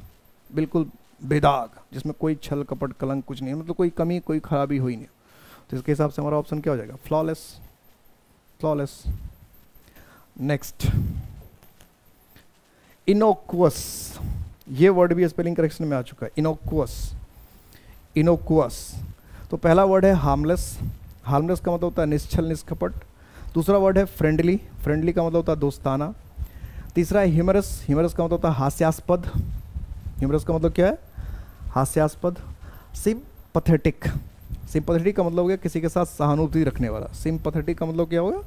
बिल्कुल बेदाग, जिसमें कोई छल कपट कलंक कुछ नहीं है, मतलब कोई कमी कोई खराबी हो ही नहीं। तो इसके हिसाब से हमारा ऑप्शन क्या हो जाएगा? Flawless, flawless. नेक्स्ट, इनोक्वस, ये वर्ड भी स्पेलिंग करेक्शन में आ चुका है, इनोक्वस, इनोक्वस। तो पहला वर्ड है हार्मलेस, हार्मलेस का मतलब होता है निश्चल, निष्कपट। दूसरा वर्ड है फ्रेंडली, फ्रेंडली का मतलब होता है दोस्ताना। तीसरा है ह्यूमरस, ह्यूमरस का मतलब होता है हास्यास्पद, ह्यूमरस का मतलब क्या है? हास्यास्पद। सिंपैथेटिक, सिंपैथेटिक का मतलब हो गया किसी के साथ सहानुभूति रखने वाला, सिंपैथेटिक का मतलब क्या होगा?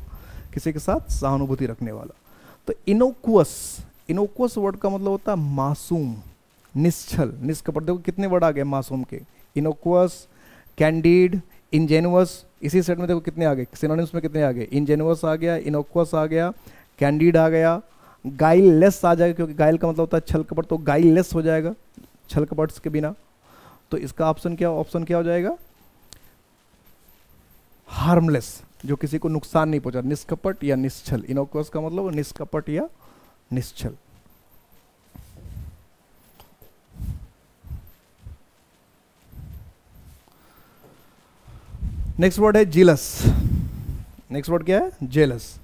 किसी के साथ सहानुभूति रखने वाला। तो इनोक्वस, इनोक्वस वर्ड का मतलब होता है मासूम, निश्चल, निष्कपट। देखो कितने वर्ड आ गए मासूम के, इनोक्वस, कैंडिड, इंजेनुअस। इसी सेट में देखो कितने आ गए, सिनोनिम्स में कितने आ गए? इंजेनुअस आ गया, इनोक्वस आ गया, कैंडिड आ गया, गाइललेस आ जाएगा, क्योंकि गाइल का मतलब होता है छल कपट, तो गाइललेस हो जाएगा, छल कपट के बिना। तो इसका ऑप्शन क्या हो जाएगा? हार्मलेस, जो किसी को नुकसान नहीं पहुंचा, निष्कपट या निश्चल। इनोक्वस का मतलब निष्कपट या निश्चल। नेक्स्ट वर्ड है जीलस, नेक्स्ट वर्ड क्या है? जेलस।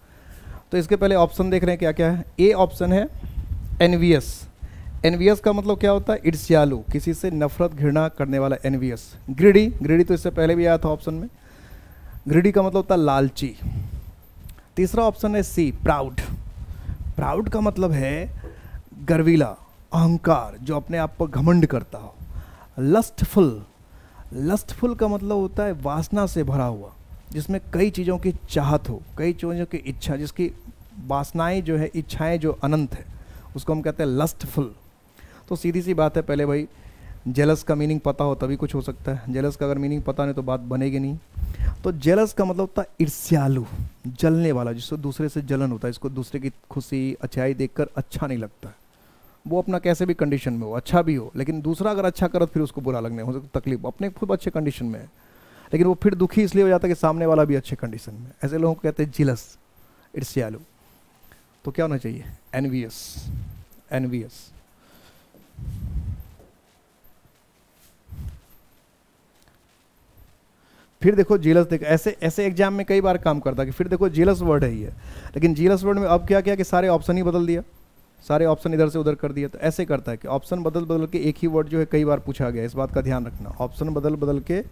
तो इसके पहले ऑप्शन देख रहे हैं क्या क्या है। ए ऑप्शन है एनवियस, एनवियस का मतलब क्या होता है? ईर्ष्यालु, किसी से नफरत घृणा करने वाला, एनवियस। ग्रीडी, ग्रीडी तो इससे पहले भी आया था ऑप्शन में, ग्रीडी का मतलब होता है लालची। तीसरा ऑप्शन है सी, प्राउड, प्राउड का मतलब है गर्वीला, अहंकार, जो अपने आप पर घमंड करता हो। लस्टफुल, लस्टफुल का मतलब होता है वासना से भरा हुआ, जिसमें कई चीज़ों की चाहत हो, कई चीज़ों की इच्छा, जिसकी वासनाएं जो है, इच्छाएं जो अनंत है, उसको हम कहते हैं लस्टफुल। तो सीधी सी बात है, पहले भाई जेलस का मीनिंग पता हो तभी कुछ हो सकता है, जेलस का अगर मीनिंग पता नहीं तो बात बनेगी नहीं। तो जेलस का मतलब होता है ईर्ष्यालु, जलने वाला, जिसको दूसरे से जलन होता है, इसको दूसरे की खुशी अच्छाई देखकर अच्छा नहीं लगता है। वो अपना कैसे भी कंडीशन में हो, अच्छा भी हो, लेकिन दूसरा अगर अच्छा करे फिर उसको बुरा लगने हो सकता, तकलीफ, अपने खुद अच्छे कंडीशन में है लेकिन वो फिर दुखी इसलिए हो जाता है कि सामने वाला भी अच्छे कंडीशन में। ऐसे लोगों को कहते हैं जिलस, ईर्ष्यालु। तो क्या होना चाहिए? Envious, envious. फिर देखो जीलस, देखो ऐसे ऐसे एग्जाम में कई बार काम करता है कि फिर देखो जीलस वर्ड है ये, लेकिन जीलस वर्ड में अब क्या किया कि सारे ऑप्शन ही बदल दिया, सारे ऑप्शन इधर से उधर कर दिया। तो ऐसे करता है कि ऑप्शन बदल बदल के एक ही वर्ड जो है कई बार पूछा गया, इस बात का ध्यान रखना। ऑप्शन बदल बदल के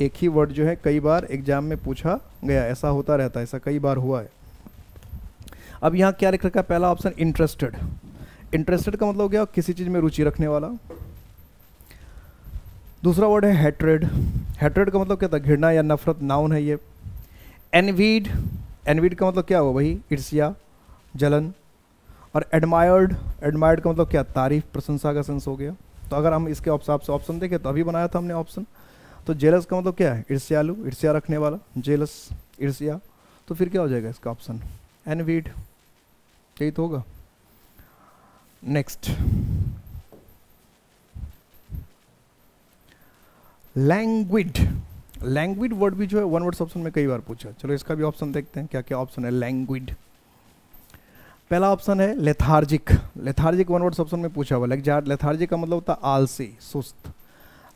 एक ही वर्ड जो है कई बार एग्जाम में पूछा गया, ऐसा होता रहता है, ऐसा कई बार हुआ है। अब यहाँ क्या लिख रखा है? पहला ऑप्शन इंटरेस्टेड, इंटरेस्टेड का मतलब क्या? किसी चीज़ में रुचि रखने वाला। दूसरा वर्ड है हैट्रेड, हैट्रेड का मतलब क्या था? घृणा या नफरत, नाउन है ये। एनवीड, एनवीड का मतलब क्या हुआ भाई? ईर्ष्या, जलन। और एडमायर्ड, एडमायर्ड का मतलब क्या? तारीफ, प्रशंसा का सेंस हो गया। तो अगर हम इसके हिसाब से ऑप्शन देखें तो अभी बनाया था हमने ऑप्शन, तो जेलस का मतलब क्या है? ईर्ष्यालु, ईर्ष्या रखने वाला, जेलस, ईर्ष्या। तो फिर क्या हो जाएगा इसका ऑप्शन? एनवीड, यही तो होगा। नेक्स्ट, लैंग्विड, लैंग्विड वर्ड भी जो है वन वर्ड ऑप्शन में कई बार पूछा। चलो इसका भी ऑप्शन देखते हैं क्या क्या ऑप्शन है। लैंग्विड, पहला ऑप्शन है lethargic, lethargic one word option में पूछा हुआ। लेथार्जिक का मतलब होता है आलसी, सुस्त।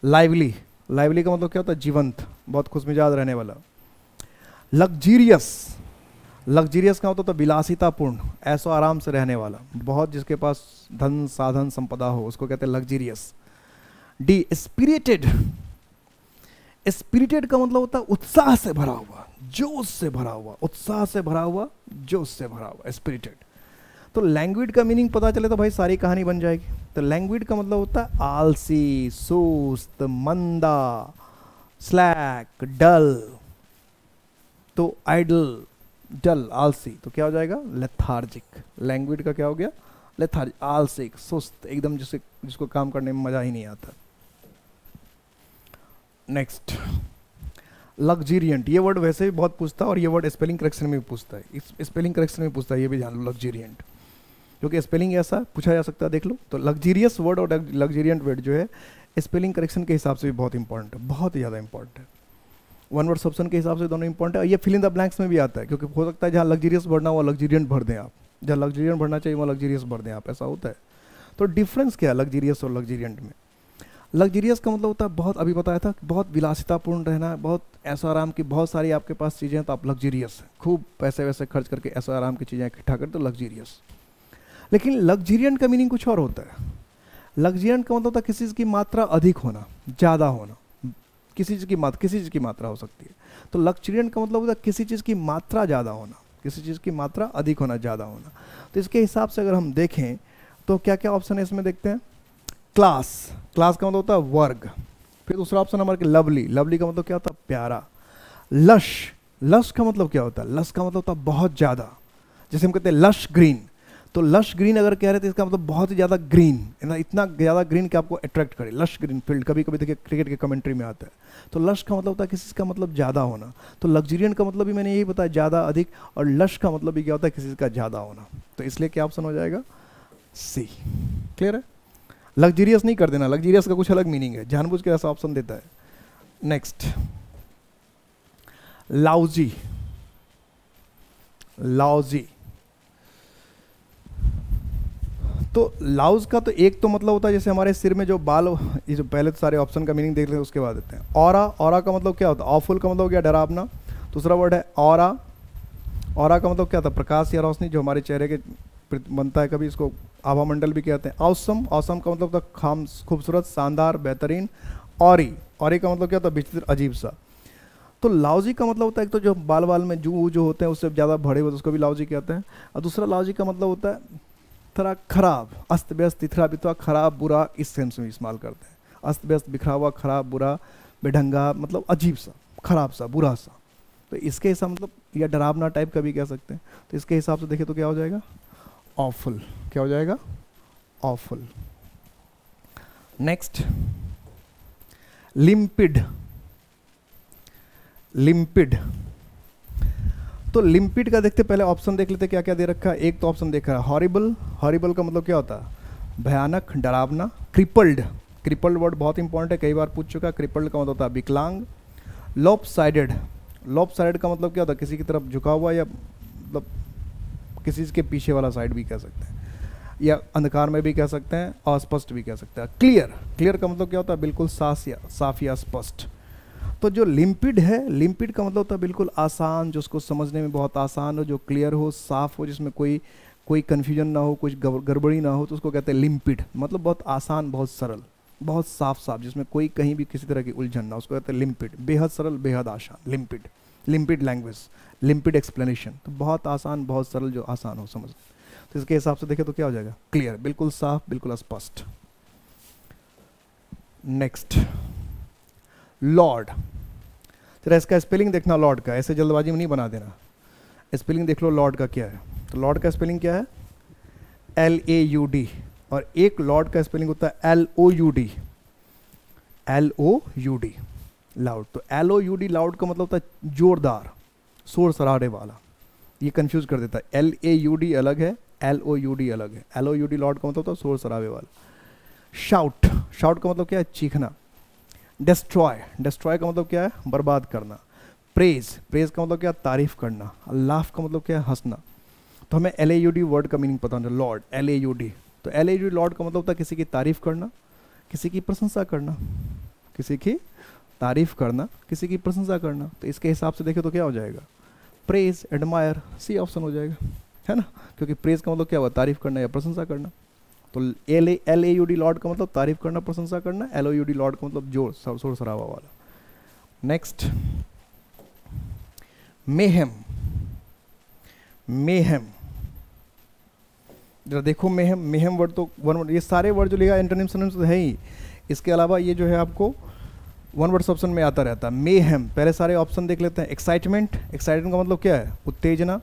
लाइवली, लाइवली का मतलब क्या होता है? जीवंत, बहुत खुशमिजाज रहने वाला। लग्जीरियस, लग्जीरियस का मतलब होता है विलासितापूर्ण, ऐसो आराम से रहने वाला, बहुत जिसके पास धन साधन संपदा हो उसको कहते हैं लग्जीरियस। डी, स्पिरिटेड, स्पिरिटेड का मतलब होता है उत्साह से भरा हुआ, जोश से भरा हुआ, उत्साह से भरा हुआ, जोश से भरा हुआ, स्पिरिटेड। तो लैंग्विड का मीनिंग पता चले तो भाई सारी कहानी बन जाएगी। तो लैंग्विड का मतलब होता है आलसी, सुस्त, मंदा, स्लैक, डल। तो आइडल, डल, आलसी, तो क्या हो जाएगा? लेथार्जिक। लैंग्विड का क्या हो गया? लेथार्जिक, आलसी, सुस्त, एकदम जिसको काम करने में मजा ही नहीं आता। नेक्स्ट, लग्जीरियंट, ये वर्ड वैसे भी बहुत पूछता है और ये वर्ड स्पेलिंग करेक्शन में भी पूछता है, इस स्पेलिंग करेक्शन में पूछता है, ये भी जान लो, लग्जीरियंट, क्योंकि स्पेलिंग ऐसा पूछा जा सकता है, देख लो। तो लग्जीरियस वर्ड और लग्जीरियंट वर्ड जो है स्पेलिंग करेक्शन के हिसाब से भी बहुत इंपॉर्टेंट है, बहुत ही ज़्यादा इंपॉर्टेंट है। वन वर्ड ऑप्शन के हिसाब से दोनों इंपॉर्टेंट है। ये फिल इन द ब्लैंक्स में भी आता है, क्योंकि हो सकता है जहाँ लग्जीरियस भरना हुआ लग्जीरियंट भर दें आप, जहाँ लग्जीरियंट भरना चाहिए वहाँ लग्जीरियस भर दें आप, ऐसा होता है। तो डिफरेंस क्या है लग्जीरियस और लग्जीरियंट में? लग्जरियस का मतलब होता है बहुत, अभी बताया था, बहुत विलासितापूर्ण रहना, बहुत ऐसा आराम की बहुत सारी आपके पास चीज़ें हैं तो आप लग्जरियस हैं, खूब पैसे वैसे खर्च करके ऐसा आराम की चीज़ें इकट्ठा करते तो लग्जरियस। लेकिन लग्जरियंट का मीनिंग कुछ और होता है। लग्जरियंट का मतलब होता है किसी चीज़ की मात्रा अधिक होना, ज़्यादा होना, किसी चीज़ की मात्रा हो सकती है। तो लग्जरियंट का मतलब होता है किसी चीज़ की मात्रा ज़्यादा होना, किसी चीज़ की मात्रा अधिक होना, ज़्यादा होना। तो इसके हिसाब से अगर हम देखें तो क्या क्या ऑप्शन है इसमें देखते हैं। क्लास, क्लास का मतलब होता है वर्ग। फिर दूसरा ऑप्शन हमारे लवली, लवली का मतलब क्या होता है प्यारा। लश, लश का मतलब क्या होता है, लश का मतलब होता है बहुत ज़्यादा, जैसे हम कहते हैं लश ग्रीन, तो लश ग्रीन अगर कह रहे थे इसका मतलब बहुत ही ज़्यादा ग्रीन, इतना ज़्यादा ग्रीन कि आपको अट्रैक्ट करे, लश ग्रीन फील्ड। कभी कभी देखिए क्रिकेट के कमेंट्री में आता है। तो लश का मतलब होता है किसी का मतलब ज़्यादा होना। तो लग्जरियंट का मतलब भी मैंने यही बताया ज़्यादा अधिक, और लश का मतलब भी क्या होता है किसी का ज़्यादा होना। तो इसलिए क्या ऑप्शन हो जाएगा, सी। क्लियर है। लग्जरियस नहीं कर देना, लग्जरियस का कुछ अलग मीनिंग है, जानबूझ के ऐसा ऑप्शन देता है। Next, lousy, lousy. तो लाउज का तो एक तो मतलब होता है जैसे हमारे सिर में जो बाल, ये जो पहले तो सारे ऑप्शन का मीनिंग देख लेते हैं उसके बाद देते हैं। ऑरा, ऑरा का मतलब क्या होता है, ऑफुल का मतलब क्या, डरावना। दूसरा वर्ड है ऑरा, ऑरा का मतलब क्या होता है प्रकाश या रोशनी जो हमारे चेहरे के बनता है, कभी इसको आभा मंडल भी कहते हैं। ऑसम, ऑसम का मतलब होता है खाम, खूबसूरत, शानदार, बेहतरीन। औरी, औरी का मतलब क्या होता है विचित्र, अजीब सा। तो लाउजी का मतलब होता है एक तो जो बाल बाल में जो होते हैं उससे ज़्यादा बड़े होते हैं उसको भी लाउजी कहते हैं। और दूसरा लाउजी का मतलब होता है थोड़ा खराब, अस्त व्यस्त, तिथरा बिथरा, खराब बुरा, इस सेंस में इस्तेमाल करते हैं। अस्त व्यस्त, बिखरा हुआ, खराब, बुरा, बेढंगा, मतलब अजीब सा, खराब सा, बुरा सा। तो इसके हिसाब मतलब या डरावना टाइप का भी कह सकते हैं। तो इसके हिसाब से देखें तो क्या हो जाएगा, ऑफुल। क्या हो जाएगा, ऑफुल। नेक्स्ट, लिम्पिड, लिम्पिड। तो लिम्पिड का देखते पहले ऑप्शन देख लेते क्या क्या दे रखा है। एक तो ऑप्शन देखा है हॉरिबल, हॉरिबल का मतलब क्या होता है भयानक, डरावना। क्रिपल्ड, क्रिपल्ड वर्ड बहुत इंपॉर्टेंट है, कई बार पूछ चुका। क्रिपल्ड का मतलब होता है विकलांग। लॉप साइडेड, लॉप साइडेड का मतलब क्या होता है किसी की तरफ झुका हुआ, या मतलब किसी के पीछे वाला साइड भी कह सकते हैं, या अंधकार में भी कह सकते हैं, अस्पष्ट भी कह सकते हैं। क्लियर, क्लियर का मतलब क्या होता है बिल्कुल साफ या स्पष्ट। तो जो लिम्पिड है, लिम्पिड का मतलब होता है बिल्कुल आसान, जो उसको समझने में बहुत आसान हो, जो क्लियर हो, साफ हो, जिसमें कोई कन्फ्यूजन ना हो, कुछ गड़बड़ी ना हो, तो उसको कहते हैं लिम्पिड। मतलब बहुत आसान, बहुत सरल, बहुत साफ साफ, जिसमें कोई कहीं भी किसी तरह की उलझन ना, उसको कहते हैं लिम्पिड। बेहद सरल, बेहद आसान, लिम्पिड। लिम्पिड लैंग्वेज, लिम्पिड एक्सप्लेनेशन, तो बहुत आसान, बहुत सरल, जो आसान हो समझ। तो इसके हिसाब से देखें तो क्या हो जाएगा, क्लियर, बिल्कुल साफ, बिल्कुल स्पष्ट। Next, Lord. जरा इसका स्पेलिंग देखना लॉर्ड का, ऐसे जल्दबाजी में नहीं बना देना। स्पेलिंग देख लो लॉर्ड का क्या है। तो लॉर्ड का स्पेलिंग क्या है, LAUD। और एक लॉर्ड का स्पेलिंग होता है LOUD, LOUD, लाउड। तो LOUD लाउड का मतलब होता है जोरदार, शोर सराहने वाला। ये कंफ्यूज कर देता है, LAUD अलग है, LOUD अलग है। LOUD लॉर्ड का मतलब होता है शोर सराहने वाला। शाउट, शाउट का मतलब क्या है चीखना। डिस्ट्रॉय, डिस्ट्रॉय का मतलब क्या है बर्बाद करना। प्रेज, प्रेज का मतलब क्या है तारीफ करना। लाफ का मतलब क्या है हंसना। तो हमें LAUD वर्ड का मीनिंग पता होना, लॉर्ड, LAUD। तो LAUD लॉर्ड का मतलब होता है किसी की तारीफ करना, किसी की प्रशंसा करना, किसी की तारीफ करना, किसी की प्रशंसा करना। तो इसके हिसाब से देखें तो क्या हो जाएगा, प्रेज, एडमायर, सी ऑप्शन हो जाएगा, है ना। क्योंकि प्रेज का मतलब क्या हुआ तारीफ करना या प्रशंसा करना। तो LAUD लॉर्ड का मतलब तारीफ करना, प्रशंसा करना। LOUD लॉर्ड का मतलब जोर, शोर शराबा वाला। Next, mayhem, mayhem. जरा देखो मेहम, मेहम वर्ड तो वन वर्ड, ये सारे वर्ड जो लिखा एंटोनिम सिनोनिम्स तो है ही, इसके अलावा ये जो है आपको वन वर्ड ऑप्शन में आता रहता है। मेहम, पहले सारे ऑप्शन देख लेते हैं। एक्साइटमेंट, एक्साइटमेंट का मतलब क्या है उत्तेजना।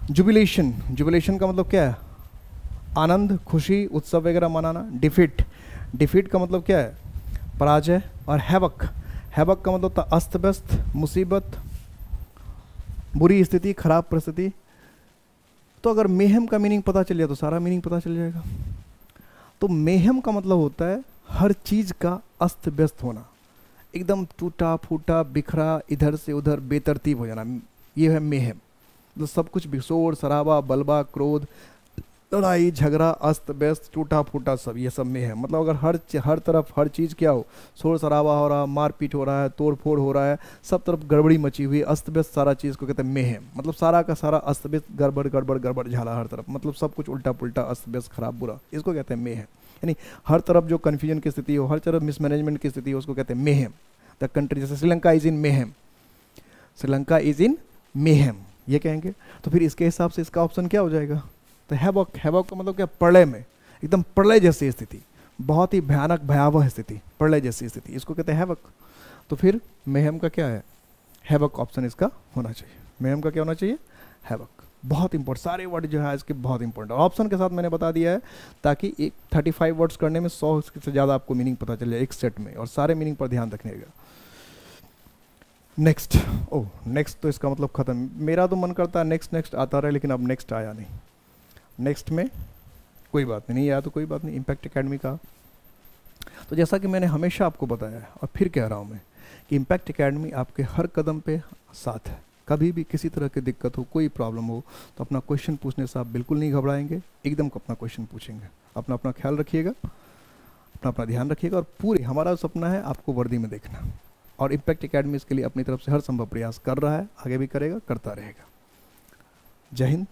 जुबिलेशन, जुबिलेशन का मतलब क्या है आनंद, खुशी, उत्सव वगैरह मनाना। डिफीट, डिफीट का मतलब क्या है पराजय। और हैवक, हैवक का मतलब था अस्त व्यस्त, मुसीबत, बुरी स्थिति, खराब परिस्थिति। तो अगर मेहम का मीनिंग पता चल जाए तो सारा मीनिंग पता चल जाएगा। तो मेहम का मतलब होता है हर चीज़ का अस्त व्यस्त होना, एकदम टूटा फूटा, बिखरा, इधर से उधर बेतरतीब हो जाना, ये है मेहम। तो सब कुछ शोर शराबा, बलबा, क्रोध, लड़ाई झगड़ा अस्त व्यस्त टूटा फूटा सब ये सब में है। मतलब अगर हर तरफ हर चीज़ क्या हो, शोर शराबा हो रहा, मारपीट हो रहा है, तोड़ फोड़ हो रहा है, सब तरफ गड़बड़ी मची हुई, अस्त व्यस्त सारा चीज़ को कहते हैं मेहम। मतलब सारा का सारा अस्त व्यस्त, गड़बड़ गड़बड़ गड़बड़ झाला हर तरफ, मतलब सब कुछ उल्टा पुल्टा अस्त व्यस्त खराब बुरा, इसको कहते हैं मेहम। यानी हर तरफ जो कन्फ्यूजन की स्थिति हो, हर तरफ मिसमैनेजमेंट की स्थिति हो, उसको कहते हैं मेहम। द कंट्री, जैसे Sri Lanka is in mayhem, Sri Lanka is in mayhem ये कहेंगे। तो फिर इसके हिसाब से इसका ऑप्शन क्या हो जाएगा? तो हैवॉक, हैवॉक का मतलब क्या? प्रलय में, एकदम प्रलय जैसी स्थिति, बहुत ही भयानक भयावह स्थिति, प्रलय जैसी स्थिति, इसको कहते हैं हैवॉक। तो फिर मेहम का क्या है? हैवॉक ऑप्शन इसका होना चाहिए। मेहम का क्या होना चाहिए? हैवॉक। बहुत इंपॉर्टेंट, सारे वर्ड जो है इसके बहुत इंपॉर्टेंट, ऑप्शन के साथ मैंने बता दिया है ताकि एक 35 वर्ड्स करने में 100 से ज़्यादा आपको मीनिंग पता चल जाए एक सेट में, और सारे मीनिंग पर ध्यान रखिएगा। नेक्स्ट, ओह नेक्स्ट तो इसका मतलब खत्म। मेरा तो मन करता है नेक्स्ट नेक्स्ट आता रहे, लेकिन अब नेक्स्ट आया नहीं। नेक्स्ट में कोई बात नहीं आया तो कोई बात नहीं, इम्पैक्ट एकेडमी का। तो जैसा कि मैंने हमेशा आपको बताया है और फिर कह रहा हूँ मैं कि इम्पैक्ट एकेडमी आपके हर कदम पे साथ है। कभी भी किसी तरह की दिक्कत हो, कोई प्रॉब्लम हो, तो अपना क्वेश्चन पूछने से आप बिल्कुल नहीं घबराएंगे, एकदम अपना क्वेश्चन पूछेंगे। अपना अपना ख्याल रखिएगा, अपना अपना ध्यान रखिएगा, और पूरी हमारा सपना है आपको वर्दी में देखना, और इम्पैक्ट एकेडमी इसके लिए अपनी तरफ से हर संभव प्रयास कर रहा है, आगे भी करेगा, करता रहेगा। जय हिंद।